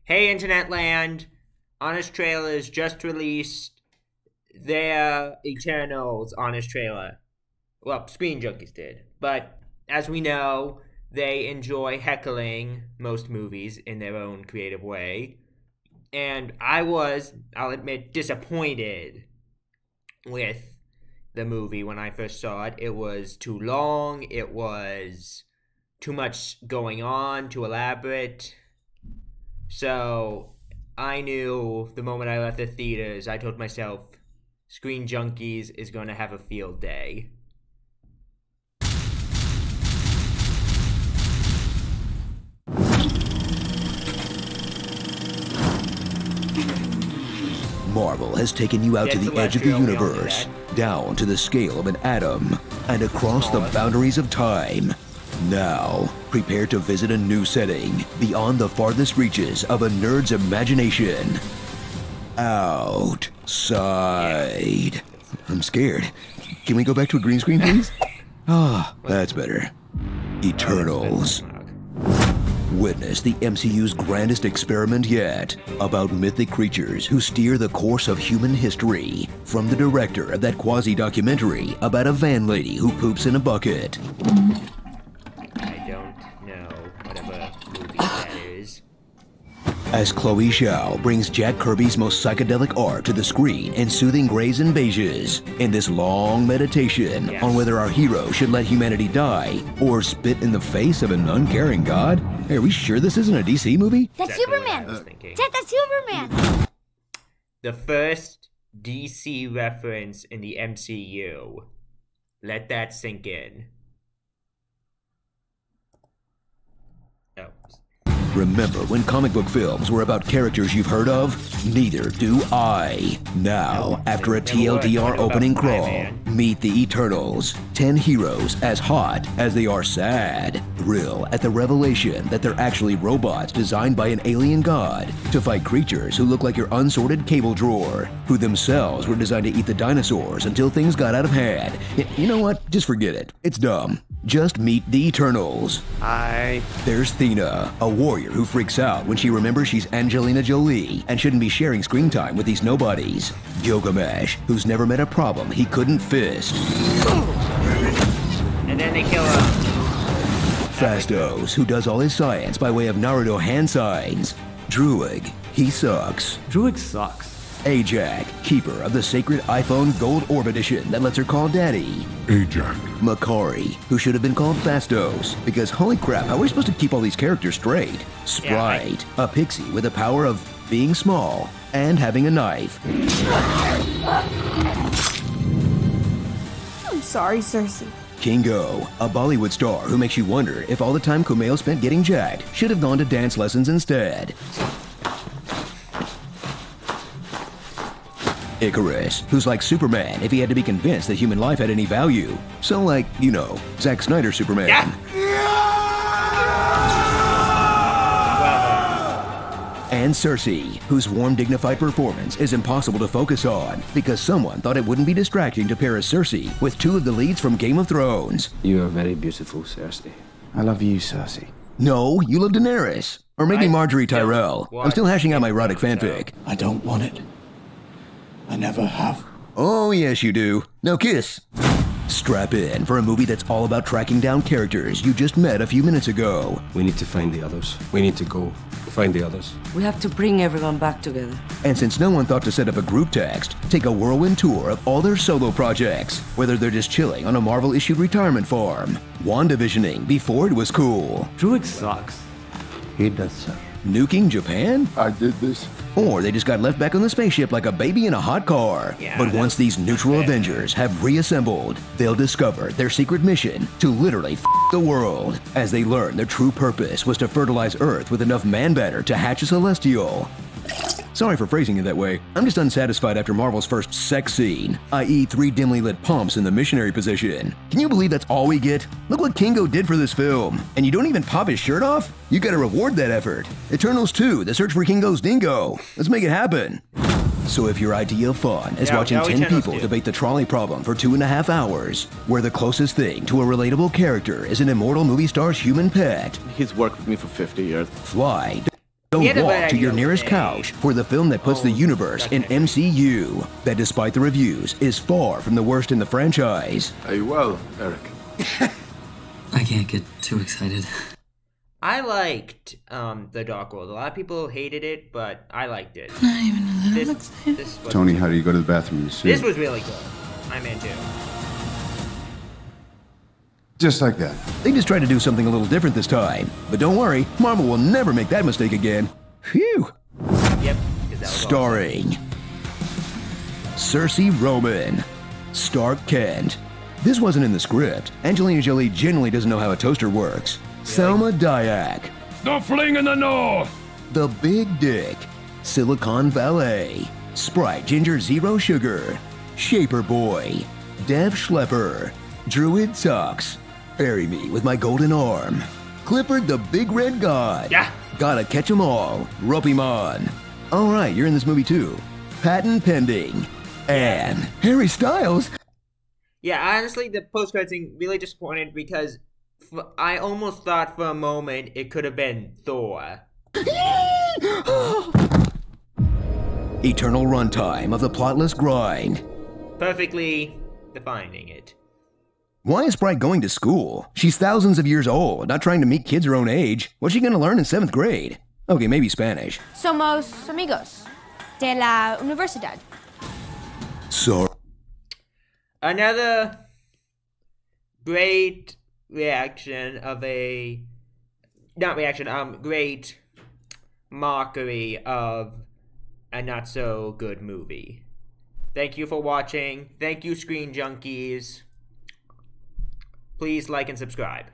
Hey, Internet Land! Honest Trailers just released their Eternals Honest Trailer. Well, Screen Junkies did. But, as we know, they enjoy heckling most movies in their own creative way. And I was, I'll admit, disappointed with the movie when I first saw it. It was too long, it was too much going on, too elaborate. So, I knew the moment I left the theaters, I told myself, Screen Junkies is going to have a field day. Marvel has taken you out to the edge of the universe, down to the scale of an atom, and across the boundaries of time. Now, prepare to visit a new setting, beyond the farthest reaches of a nerd's imagination. Outside. I'm scared. Can we go back to a green screen, please? Ah, that's better. Eternals. Witness the MCU's grandest experiment yet, about mythic creatures who steer the course of human history, from the director of that quasi-documentary about a van lady who poops in a bucket. I don't know whatever movie that is. As Chloe Zhao brings Jack Kirby's most psychedelic art to the screen in soothing grays and beiges, in this long meditation on whether our hero should let humanity die or spit in the face of an uncaring god. Hey, are we sure this isn't a DC movie? That's Superman! Dad, that's Superman! The first DC reference in the MCU. Let that sink in. Oh. Remember when comic book films were about characters you've heard of? Neither do I. Now, after a TLDR opening crawl, meet the Eternals. 10 heroes as hot as they are sad. Thrill at the revelation that they're actually robots designed by an alien god to fight creatures who look like your unsorted cable drawer, who themselves were designed to eat the dinosaurs until things got out of hand. You know what? Just forget it. It's dumb. Just meet the Eternals. Hi. There's Thena, a warrior who freaks out when she remembers she's Angelina Jolie and shouldn't be sharing screen time with these nobodies. Gilgamesh, who's never met a problem he couldn't fist. And then they kill him. Phastos, who does all his science by way of Naruto hand signs. Druig, he sucks. Druig sucks. Ajak, keeper of the sacred iPhone Gold Orb Edition that lets her call Daddy. Ajak. Makari, who should have been called Phastos, because holy crap, how are we supposed to keep all these characters straight? Sprite, a pixie with the power of being small and having a knife. I'm sorry, Cersei. Kingo, a Bollywood star who makes you wonder if all the time Kumail spent getting jacked should have gone to dance lessons instead. Icarus, who's like Superman if he had to be convinced that human life had any value. So like, you know, Zack Snyder's Superman. And Cersei, whose warm, dignified performance is impossible to focus on because someone thought it wouldn't be distracting to pair a Cersei with two of the leads from Game of Thrones. You are very beautiful, Cersei. I love you, Cersei. No, you love Daenerys. Or maybe Marjorie Tyrell. I'm still hashing out my erotic fanfic. I don't want it. I never have. Oh, yes, you do. Now kiss. Strap in for a movie that's all about tracking down characters you just met a few minutes ago. We need to find the others. We need to go find the others. We have to bring everyone back together. And since no one thought to set up a group text, take a whirlwind tour of all their solo projects, whether they're just chilling on a Marvel-issued retirement farm, WandaVisioning before it was cool, Druig sucks. He does, sir. nuking Japan, I did this. or they just got left back on the spaceship like a baby in a hot car. But once these neutral Avengers have reassembled, they'll discover their secret mission to literally f the world, as they learn their true purpose was to fertilize Earth with enough man matter to hatch a Celestial. Sorry for phrasing it that way. I'm just unsatisfied after Marvel's first sex scene, i.e. 3 dimly lit pumps in the missionary position. Can you believe that's all we get? Look what Kingo did for this film. And you don't even pop his shirt off? You gotta reward that effort. Eternals 2, The Search for Kingo's Dingo. Let's make it happen. So if your idea of fun is watching 10 people debate the trolley problem for 2.5 hours, where the closest thing to a relatable character is an immortal movie star's human pet, He's worked with me for 50 years. fly. Don't He had a walk bad to your idea nearest with a- couch for the film that puts the universe in MCU, that despite the reviews is far from the worst in the franchise. Are you well, Eric? I can't get too excited. I liked The Dark World. A lot of people hated it, but I liked it. Not even a little excited. This was, Tony, how do you go to the bathroom in the suit? this was really good. I'm into. Just like that. They just tried to do something a little different this time. But don't worry, Marvel will never make that mistake again. Phew! Yep. 'Cause that was Starring Cersei Roman, Stark Kent. This wasn't in the script. Angelina Jolie genuinely doesn't know how a toaster works. Selma Dayak. The fling in the north! The Big Dick, Silicon Valet, Sprite Ginger Zero Sugar, Shaper Boy, Dev Schlepper, Druid Sucks, Bury Me With My Golden Arm, Clifford the Big Red God, Yeah. Gotta Catch 'Em All, Rope 'Em On. All right, you're in this movie too. Patent Pending, and Harry Styles. Yeah, honestly, the post-credits scene really disappointed because I almost thought for a moment it could have been Thor. Eternal runtime of the plotless grind. Perfectly defining it. Why is Sprite going to school? She's thousands of years old, not trying to meet kids her own age. What's she gonna learn in 7th grade? Okay, maybe Spanish. Somos amigos de la universidad. So, Another great reaction of a... Not reaction, great mockery of a not-so-good movie. Thank you for watching. Thank you, Screen Junkies. Please like and subscribe.